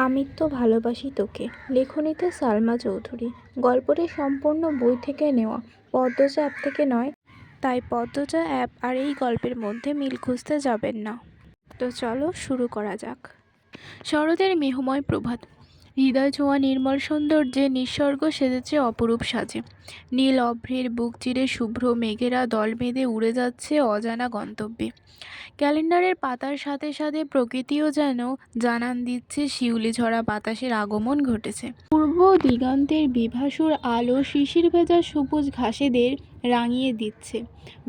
আমি তো ভালোবাসি তোকে। লেখনীতে সালমা চৌধুরী। গল্পটি সম্পূর্ণ বই থেকে নেওয়া, পদ্মজা অ্যাপ থেকে নয়। তাই পদ্মজা অ্যাপ আর এই গল্পের মধ্যে মিল খুঁজতে যাবেন না। তো চলো শুরু করা যাক। শরতের মেঘময় প্রভাত, হৃদয় ছোঁয়া নির্মল সৌন্দর্যে নিঃসর্গ সেজেছে অপরূপ সাজে। নীল অভ্রের বুক চিরে শুভ্র মেঘেরা দল বেঁধে উড়ে যাচ্ছে অজানা গন্তব্যে। ক্যালেন্ডারের পাতার সাথে সাথে প্রকৃতিও যেন জানান দিচ্ছে শিউলি ঝরা বাতাসের আগমন ঘটেছে। পূর্ব দিগন্তের বিভাসুর আলো শিশির ভেজা সবুজ ঘাসেদের রাঙিয়ে দিচ্ছে।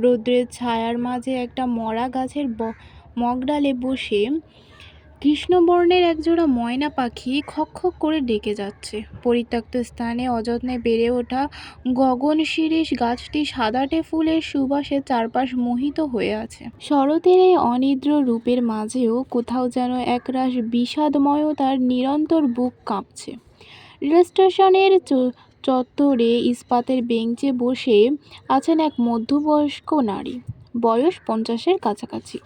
রৌদ্রের ছায়ার মাঝে একটা মরা গাছের মগডালে বসে কৃষ্ণবর্ণের একজোড়া ময়না পাখি খক খক করে ডেকে যাচ্ছে। পরিত্যক্ত স্থানে অযত্নে বেড়ে ওঠা গগন শিরীষ গাছটি সাদাটে ফুলের সুবাসে চারপাশ মোহিত হয়ে আছে। শরতের এই অনিদ্র রূপের মাঝেও কোথাও যেন একরাশ বিষাদময়তার নিরন্তর বুক কাঁপছে। রেল স্টেশনের চত্বরে ইস্পাতের বেঞ্চে বসে আছেন এক মধ্যবয়স্ক নারী, বয়স 50-এর কাছাকাছি।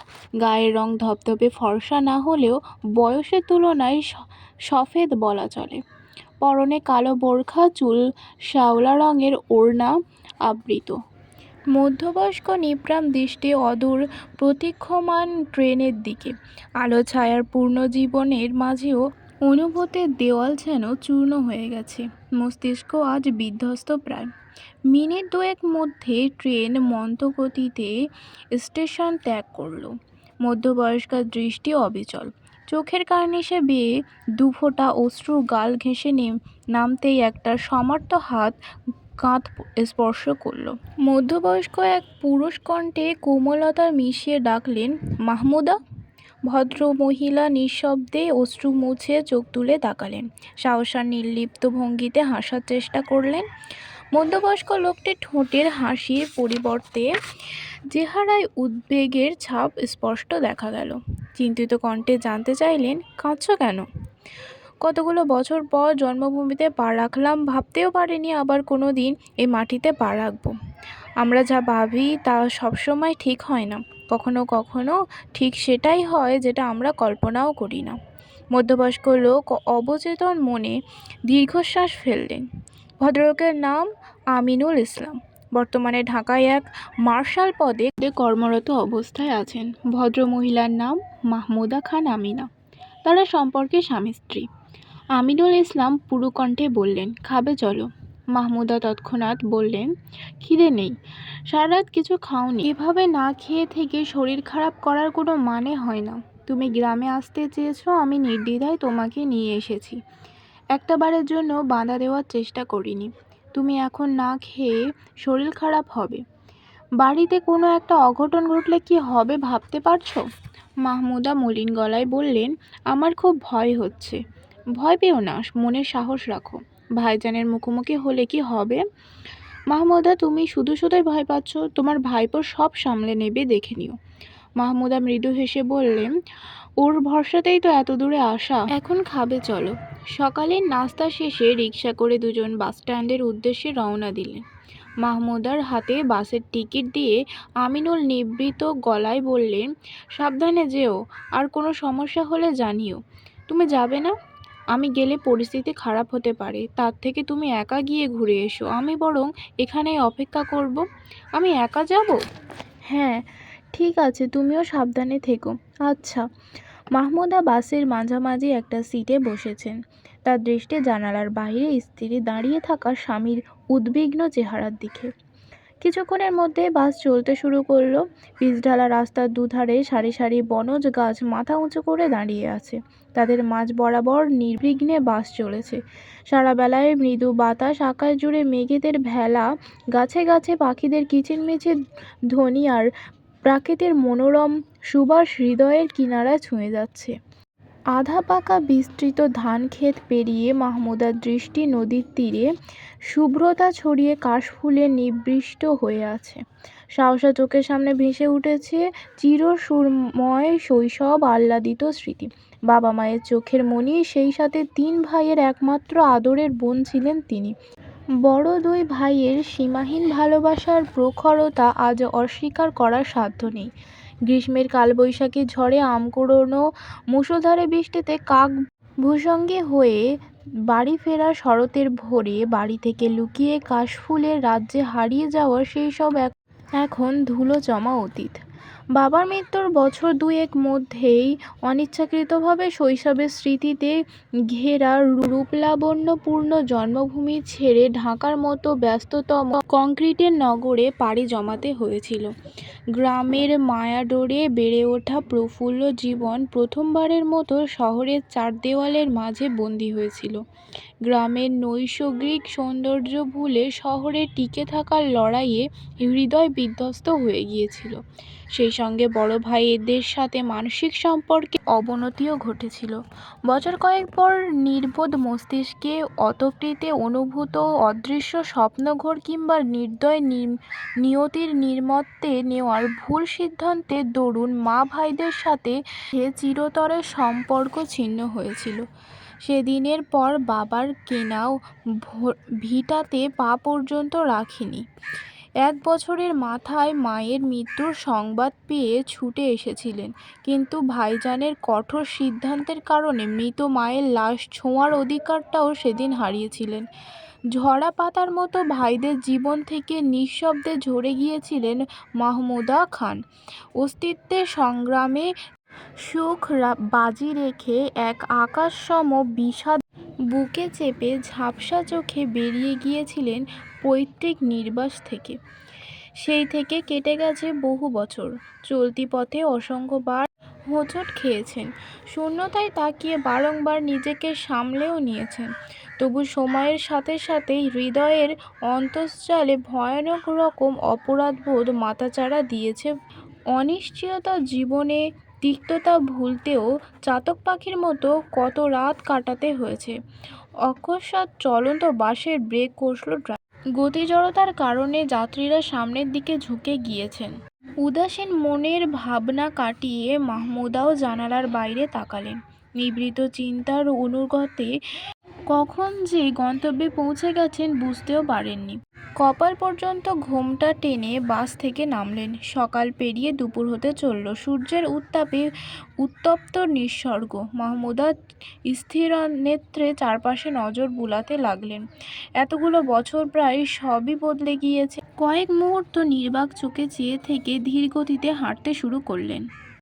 গায়ের রং ধবধবে ফর্সা না হলেও বয়সের তুলনায় সফেদ বলা চলে। পরনে কালো বোরখা, চুল শ্যাওলা রঙের ওড়না আবৃত। মধ্যবয়স্ক নিপ্রাণ দৃষ্টি অদূর প্রতীক্ষমান ট্রেনের দিকে। আলো ছায়ার পূর্ণ জীবনের মাঝেও অনুভূতির দেওয়াল যেন চূর্ণ হয়ে গেছে। মস্তিষ্ক আজ বিধ্বস্ত প্রায়। মিনিট দুয়েক মধ্যে ট্রেন মন্দগতিতে স্টেশন ত্যাগ করল। মধ্যবয়স্কার দৃষ্টি অবিচল। চোখের কার্নিশে বেয়ে দুফোঁটা অশ্রু গাল ঘেঁষে নামতেই একটা সমর্থ হাত কাঁধ স্পর্শ করল। মধ্যবয়স্ক এক পুরুষ কণ্ঠে কোমলতা মিশিয়ে ডাকলেন, মাহমুদা। ভদ্র মহিলা নিঃশব্দে অশ্রু মুছে চোখ তুলে তাকালেন। সাহসার নির্লিপ্ত ভঙ্গিতে হাসার চেষ্টা করলেন। মধ্যবয়স্ক লোকটির ঠোঁটের হাসির পরিবর্তে চেহারায় উদ্বেগের ছাপ স্পষ্ট দেখা গেল। চিন্তিত কণ্ঠে জানতে চাইলেন, কাঁদছ কেন? কতগুলো বছর পর জন্মভূমিতে পা রাখলাম, ভাবতেও পারিনি আবার কোনো দিন এই মাটিতে পা রাখব। আমরা যা ভাবি তা সবসময় ঠিক হয় না। কখনো কখনো ঠিক সেটাই হয় যেটা আমরা কল্পনাও করি না। মধ্যবয়স্ক লোক অবচেতন মনে দীর্ঘশ্বাস ফেললেন। ভদ্রলোকের নাম আমিনুল ইসলাম। বর্তমানে ঢাকায় এক মার্শাল পদে কর্মরত অবস্থায় আছেন। ভদ্র মহিলার নাম মাহমুদা খান আমিনা। তারা সম্পর্কে স্বামী স্ত্রী। আমিনুল ইসলাম পুরুকণ্ঠে বললেন, খাবে চলো। মাহমুদা তৎক্ষণাৎ বললেন, খিদে নেই, সারা রাত কিছু খাওনি। এভাবে না খেয়ে থেকে শরীর খারাপ করার কোনো মানে হয় না। তুমি গ্রামে আসতে চেয়েছো, আমি নির্দ্বিধায় তোমাকে নিয়ে এসেছি। একটা বারের জন্য বাধা দেওয়ার চেষ্টা করিনি। তুমি এখন না খেয়ে শরীর খারাপ হবে। বাড়িতে কোনো একটা অঘটন ঘটলে কি হবে ভাবতে পারছো? মাহমুদা মলিন গলায় বললেন, আমার খুব ভয় হচ্ছে। ভয় পেও না, মনের সাহস রাখো। ভাইজানের মুখোমুখি হলে কি হবে? মাহমুদা, তুমি শুধু শুধুই ভয় পাচ্ছ। তোমার ভাইপো সব সামলে নেবে, দেখে নিও। মাহমুদা মৃদু হেসে বললেন, ওর ভরসাতেই তো এত দূরে আসা। এখন খাবে চলো। সকালের নাস্তা শেষে রিকশা করে দুজন বাসস্ট্যান্ডের উদ্দেশ্যে রওনা দিলেন। মাহমুদার হাতে বাসের টিকিট দিয়ে আমিনুল নিবৃত গলায় বললেন, সাবধানে যেও, আর কোনো সমস্যা হলে জানিও। তুমি যাবে না? আমি গেলে পরিস্থিতি খারাপ হতে পারে। তার থেকে তুমি একা গিয়ে ঘুরে এসো। আমি বরং এখানেই অপেক্ষা করব। আমি একা যাব? হ্যাঁ, ঠিক আছে, তুমিও সাবধানে থেকো। আচ্ছা। মাহমুদা বাসের মাঝামাঝি একটা সিটে বসেছেন। তার দৃষ্টি জানালার বাইরে স্ত্রী দাঁড়িয়ে থাকা স্বামীর উদ্বিগ্ন চেহারার দিকে। কিছুক্ষণের মধ্যে বাস চলতে শুরু করলো। পিচঢালা রাস্তার দুধারে সারি সারি বনজ গাছ মাথা উঁচু করে দাঁড়িয়ে আছে। তাদের মাঝ বরাবর নির্বিঘ্নে বাস চলেছে। সারা বেলায় মৃদু বাতাস, আকাশ জুড়ে মেঘেদের ভেলা, গাছে গাছে পাখিদের কিচিরমিচির ধ্বনি আর প্রাকৃতির মনোরম সুবাস হৃদয়ের কিনারা ছুঁয়ে যাচ্ছে। আধা পাকা বিস্তৃত ধান ক্ষেত পেরিয়ে মাহমুদার দৃষ্টি নদীর তীরে শুভ্রতা ছড়িয়ে কাশফুলে নিবিষ্ট হয়ে আছে। সাহসা চোখের সামনে ভেসে উঠেছে চিরসুরময় শৈশব, আহ্লাদিত স্মৃতি। বাবা মায়ের চোখের মণি, সেই সাথে 3 ভাইয়ের একমাত্র আদরের বোন ছিলেন তিনি। বড় 2 ভাইয়ের সীমাহীন ভালোবাসার প্রখরতা আজ অস্বীকার করার সাধ্য নেই। গ্রীষ্মের কালবৈশাখী ঝড়ে, আম কুড়োনো মুষলধারে বৃষ্টিতে কাক ভূসঙ্গী হয়ে বাড়ি ফেরার শরতের ভোরে বাড়ি থেকে লুকিয়ে কাশফুলের রাজ্যে হারিয়ে যাওয়া সেই সব এখন ধুলো জমা অতীত। বাবার মৃত্যুর বছর দুয়েক মধ্যেই অনিচ্ছাকৃতভাবে শৈশবের স্মৃতিতে ঘেরা রূপলাবণ্যপূর্ণ জন্মভূমি ছেড়ে ঢাকার মতো ব্যস্ততম কংক্রিটের নগরে পাড়ি জমাতে হয়েছিল। গ্রামের মায়াডোরে বেড়ে ওঠা প্রফুল্ল জীবন প্রথমবারের মতো শহরের চার দেওয়ালের মাঝে বন্দী হয়েছিল। গ্রামের নৈসর্গিক সৌন্দর্য ভুলে শহরে টিকে থাকার লড়াইয়ে হৃদয় বিধ্বস্ত হয়ে গিয়েছিল। সেই সঙ্গে বড় ভাইদের সাথে মানসিক সম্পর্কে অবনতিও ঘটেছিল। বছর কয়েক পর নির্বোধ মস্তিষ্কে অতপ্রীতে অনুভূত অদৃশ্য স্বপ্নঘোর কিংবা নির্দয় নিয়তির নির্মত্তে নেওয়ার ভুল সিদ্ধান্তের দরুন মা ভাইদের সাথে চিরতরের সম্পর্ক ছিন্ন হয়েছিল। সেদিনের পর বাবার কেনাও ভিটাতে পা পর্যন্ত রাখিনি। 1 বছরের মাথায় মায়ের মৃত্যুর সংবাদ পেয়ে ছুটে এসেছিলেন, কিন্তু ভাইজানের কঠোর সিদ্ধান্তের কারণে মৃত মায়ের লাশ ছোঁয়ার অধিকারটাও সেদিন হারিয়েছিলেন। ঝরা পাতার মতো ভাইদের জীবন থেকে নিঃশব্দে ঝরে গিয়েছিলেন মাহমুদা খান। অস্তিত্বের সংগ্রামে সুখ বাজি রেখে এক আকাশসম বিষাদ বুকে চেপে ঝাপসা চোখে বেরিয়ে গিয়েছিলেন পৈতৃক নির্বাস থেকে। সেই থেকে কেটে গেছে বহু বছর। চলতি পথে অসংখ্যবার হোঁচট খেয়েছেন, শূন্যতায় তাকিয়ে বারংবার নিজেকে সামলেও নিয়েছেন। তবু সময়ের সাথে সাথে হৃদয়ের অন্তঃস্থলে ভয়ানক রকম অপরাধবোধ মাথাচাড়া দিয়েছে। অনিশ্চয়তা জীবনে তিক্ততা ভুলতেও চাতক পাখির মতো কত রাত কাটাতে হয়েছে। অকস্মাৎ চলন্ত বাসের ব্রেক কষল ড্রাইভার। গতি জড়তার কারণে যাত্রীরা সামনের দিকে ঝুঁকে গিয়েছেন। উদাসীন মনের ভাবনা কাটিয়ে মাহমুদাও জানালার বাইরে তাকালেন। নিভৃত চিন্তার অনুগতে কখন যে গন্তব্যে পৌঁছে গেছেন বুঝতেও পারেননি। কপাল পর্যন্ত ঘোমটা টেনে বাস থেকে নামলেন। সকাল পেরিয়ে দুপুর হতে চলল। সূর্যের উত্তাপে উত্তপ্ত নিসর্গ। মাহমুদা স্থিরনেত্রে চারপাশে নজর বুলাতে লাগলেন। এতগুলো বছর প্রায় সবই বদলে গিয়েছে। কয়েক মুহূর্ত নির্বাক চোখে চেয়ে থেকে ধীর গতিতে হাঁটতে শুরু করলেন।